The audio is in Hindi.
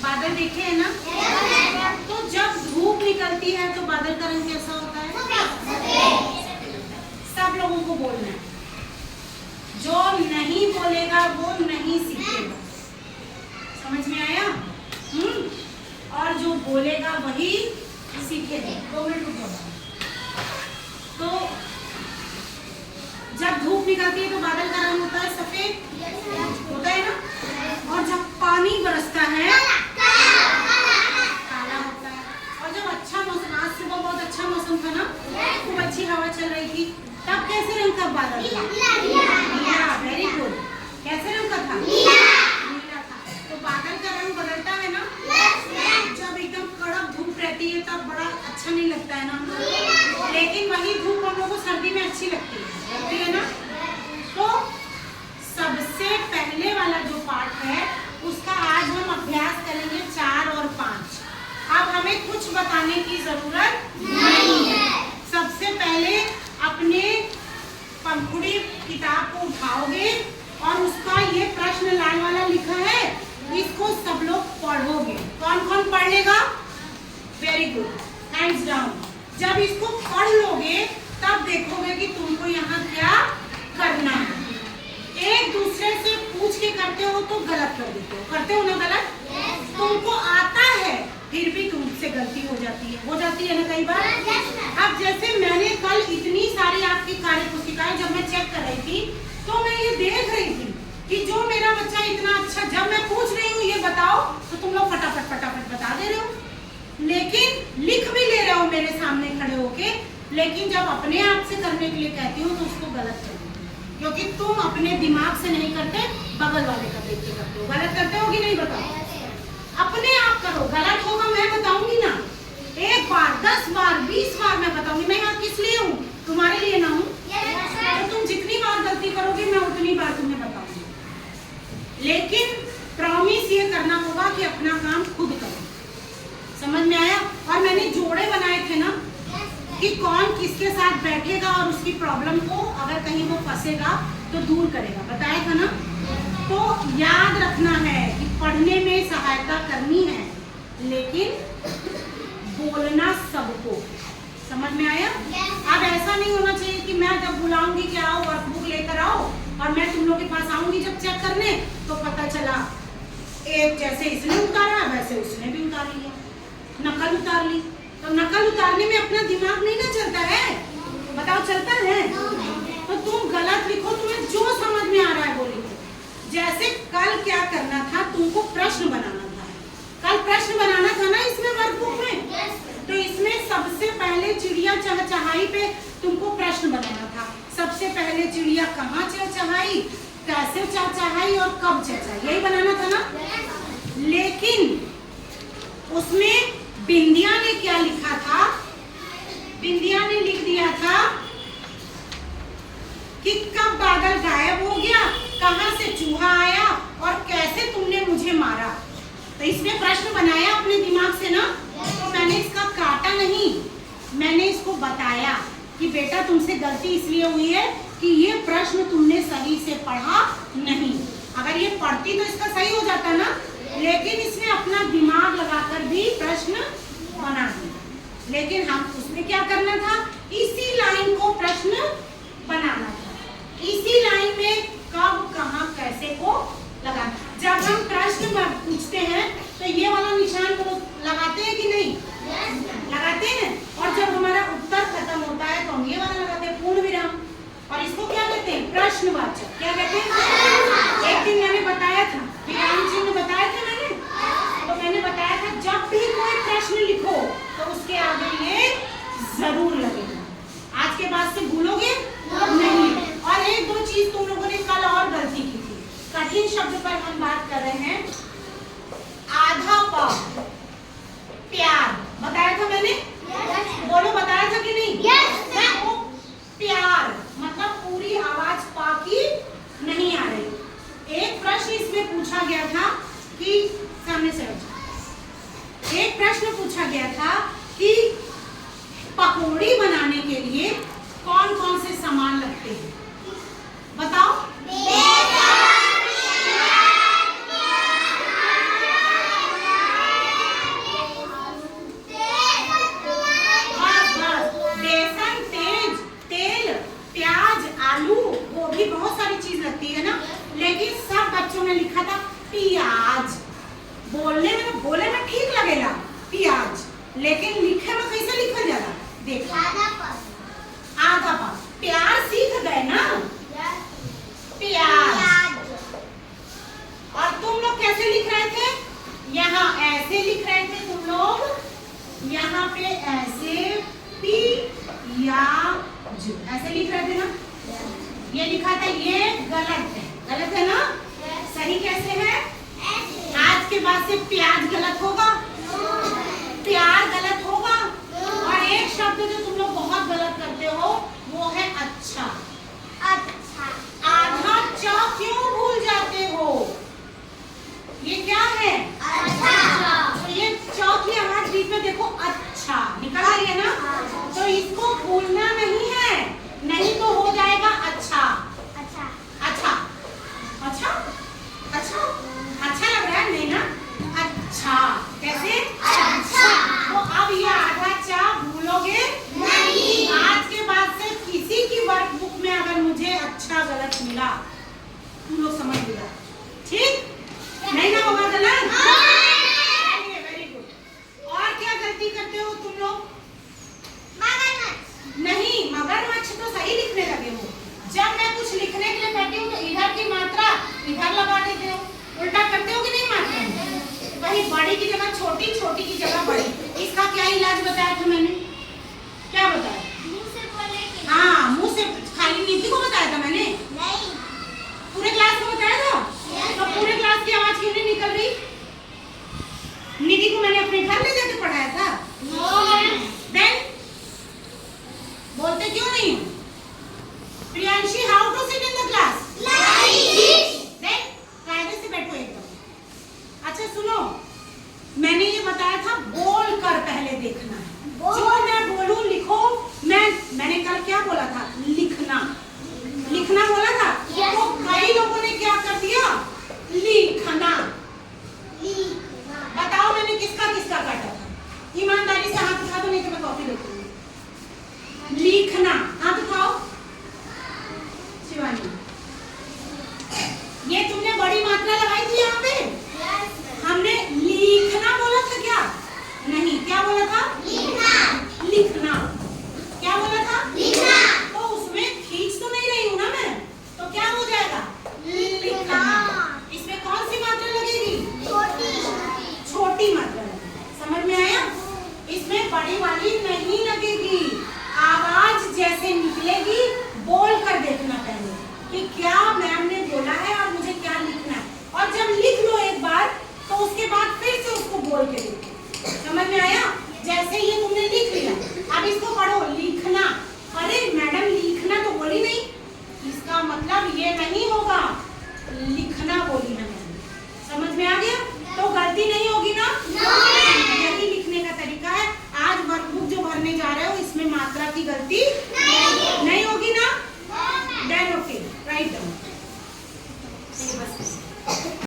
बादल देखे है ना? तो जब धूप निकलती है तो बादल का रंग कैसा होता है? सब लोगों को बोलना है, जो नहीं बोलेगा वो नहीं सीखेगा। समझ में आया? और जो बोलेगा वही सीखेगा। 2 मिनट रुको। तो जब धूप निकलती है तो बादल का रंग होता है सफेद, होता है ना? और जब पानी बरसता है काला होता है। और जब अच्छा मौसम, आज सुबह बहुत अच्छा मौसम था ना, खूब अच्छी हवा चल रही थी, तब कैसे रंग का बादल था? नीला। Very good. कैसे रंग का था? नीला था। तो बादल का रंग बदलता है ना? जब एकदम कड़क धूप रहती है तब बड़ा अच्छा नहीं लगता है ना, लेकिन वही धूप हम लोगों को सर्दी में अच्छी लगती है ना? तो सबसे पहले वाला जो पार्ट है उसका आज हम अभ्यास करेंगे 4 और 5। अब हमें कुछ बताने की जरूरत नहीं है। सबसे पहले अपने पंखुड़ी किताब को उठाओगे और उसका ये प्रश्न लाल वाला लिखा है, इसको सब लोग पढ़ोगे। कौन कौन पढ़ लेगा? Very good, hands down. जब इसको पढ़ लोगे तब देखोगे कि तुमको यहाँ क्या करना है। एक दूसरे से पूछ के करते हो तो गलत कर देते हो, करते हो ना गलत? तुमको आता है फिर भी तुमसे गलती हो जाती है ना कई बार। अब जैसे मैंने कल इतनी सारी आपकी कार्य पुस्तिकाएं जब मैं चेक कर रही थी तो मैं ये देख रही थी कि जो मेरा बच्चा इतना अच्छा, जब मैं पूछ रही हूँ ये बताओ तो तुम लोग फटाफट बता दे रहे हो, लेकिन लिख भी ले रहे हो मेरे सामने खड़े होके, लेकिन जब अपने आप से करने के लिए कहती हूँ तो उसको गलत कर देती हो, क्योंकि तुम अपने दिमाग से नहीं करते, बगल वाले का देख के करते हो। गलत करते हो कि नहीं? बताओ। अपने आप करो, गलत होगा मैं बताऊंगी ना, 1 बार 10 बार 20 बार मैं बताऊंगी। मैं यहाँ किस लिए हूँ? तुम्हारे लिए ना हूँ। तो तुम जितनी बार गलती करोगे मैं उतनी बार तुम्हें बताऊंगी, लेकिन प्रॉमिस ये करना होगा कि अपना काम खुद करो। समझ में आया? और मैंने जोड़े बनाए थे ना कि कौन किसके साथ बैठेगा और उसकी प्रॉब्लम को अगर कहीं वो फंसेगा तो दूर करेगा, बताया था ना? तो याद रखना है कि पढ़ने में सहायता करनी है, लेकिन बोलना सबको। समझ में आया? अब ऐसा नहीं होना चाहिए कि मैं जब बुलाऊंगी कि आओ वर्कबुक लेकर आओ और मैं तुम लोग के पास आऊंगी जब चेक करने तो पता चला एक जैसे इसने उतारा वैसे उसने भी उतार लिया, नकल उतार ली। तो नकल उतारने में अपना दिमाग नहीं ना चलता है, बताओ चलता है? तो तुम गलत लिखो, तुम्हें जो समझ में आ रहा है वो लिखो। जैसे कल क्या करना था, तुमको प्रश्न बनाना था। कल प्रश्न बनाना था ना इसमें वर्कबुक में, तो इसमें सबसे पहले चिड़िया चहचहाई पे तुमको प्रश्न बनाना था। सबसे पहले चिड़िया कहाँ चहचहाई, कैसे चहचहाई और कब चहचहाई, यही बनाना था ना? लेकिन उसमें बिंदिया ने क्या लिखा था? बिंदिया ने लिख दिया था कि कब बादल गायब हो गया, कहां से चूहा आया और कैसे तुमने मुझे मारा। तो इसमें प्रश्न बनाया अपने दिमाग से ना, तो मैंने इसका काटा नहीं, मैंने इसको बताया कि बेटा तुमसे गलती इसलिए हुई है कि ये प्रश्न तुमने सही से पढ़ा नहीं। अगर ये पढ़ती तो इसका सही हो जाता ना, लेकिन इसमें अपना दिमाग लगाकर भी प्रश्न बना दिया। लेकिन हम उसमें क्या करना था, इसी लाइन को प्रश्न बनाना था, इसी लाइन में कब कहाँ कैसे को लगाना। जब हम प्रश्न पूछते हैं तो ये वाला निशान को लगाते हैं कि नहीं? लगाते हैं। और जब हमारा उत्तर खत्म होता है तो हम ये वाला लगाते हैं, पूर्ण विराम। और इसको क्या कहते हैं? प्रश्नवाचक। क्या कहते हैं? एक दिन मैंने बताया था, विराम चिन्ह बताया था मैंने, तो मैंने बताया था जब भी कोई प्रश्न लिखो तो उसके आगे ये जरूर लगेगा। आज के बाद से भूलोगे नहीं। और 1-2 चीज तुम लोगों ने कल और गलती की थी। कठिन शब्द पर हम बात कर रहे हैं। आधा पाव प्यार बताया था मैंने? बोलो, बताया था कि नहीं? तो प्यार मतलब पूरी आवाज पाकी नहीं आ रही। एक प्रश्न इसमें पूछा गया था कि सामने से एक प्रश्न पूछा गया था कि पकौड़ी बनाने के लिए कौन कौन से सामान लगते हैं, बताओ? मैंने लिखा था प्याज। बोलने में बोले में ठीक लगेगा प्याज, लेकिन लिखे में कैसे लिखा जाला? देखो आधा पा प्यार सीख गए ना, प्याज। और तुम लोग कैसे लिख रहे थे? यहाँ ऐसे लिख रहे थे तुम लोग, यहाँ पे ऐसे पियाज ऐसे लिख रहे थे ना, ये लिखा था, ये गलत है ना? सही कैसे है? आज के बाद से प्याज गलत होगा, प्यार गलत होगा। और एक शब्द जो तुम लोग बहुत गलत करते हो वो है अच्छा। आधा च क्यों भूल जाते हो? ये क्या है? अच्छा। तो ये च की आवाज बीच में देखो, अच्छा निकल रही है ना? तो इसको भूलना नहीं है, नहीं तो हो जाएगा अच्छा। अच्छा लग रहा है नहीं ना? अच्छा कैसे? अच्छा। तो अब ये आधा चा भूलोगे नहीं। आज के बाद से किसी की वर्कबुक में अगर मुझे अच्छा गलत मिला, तुम लोग समझ लिया, ठीक? नहीं ना होगा गलत? Very good. और क्या गलती करते हो तुम लोग? नहीं, मगरमच्छ तो सही लिखने लगे हो। जब मैं कुछ लिखने के लिए कहती हूँ तो इधर की मात्रा इधर लगा देते हो, उल्टा करते हो कि नहीं मात्रा में? वही बड़ी की जगह छोटी, छोटी की जगह बड़ी। इसका क्या इलाज बताया था मैंने? क्या बताया? मुंह से बोले। हाँ, मुंह से। खाली नीति को बताया था मैंने? नहीं। पूरे क्लास को बताया था? तो पूरे क्लास की आवाज क्यों नहीं निकल रही? निधि को मैंने अपने घर ले जाके पढ़ाया था? देन बोलते क्यों नहीं? Priyanshi, how to sit in the class? Then कायदे से बैठो एकदम। अच्छा सुनो, मैंने ये बताया था बोल कर पहले देखना है। जो मैं बोलूं लिखो। मैंने कल क्या बोला था? लिखना बोला था। तो कई लोगों ने क्या कर दिया? लिखना। बताओ मैंने किसका काटा था? ईमानदारी से हाथ उठा दो, नहीं तो मैं कॉपी लिखूंगी। लिखना, हाथ उठाओ। शिवानी, ये तुमने बड़ी मात्रा लगाई थी यहाँ पे? हमने लिखना बोला था क्या? नहीं, क्या बोला था? लिखना। क्या बोला था? लिखना। तो उसमें खींच तो नहीं रही हूँ ना मैं, तो क्या हो जाएगा? लिखना। इसमें कौन सी मात्रा लगेगी? छोटी मात्रा लगेगी। समझ में आया? इसमें बड़ी वाली नहीं लगेगी। आवाज जैसे निकलेगी बोल कर देखना पहले कि क्या मैम ने बोला है और मुझे क्या लिखना है। और जब लिख लो एक बार तो उसके बाद फिर से उसको बोल के देखो। समझ में आया? जैसे ये तुमने लिख लिया, अब इसको पढ़ो। लिखना। अरे मैडम लिखना तो बोली नहीं, इसका मतलब ये नहीं होगा।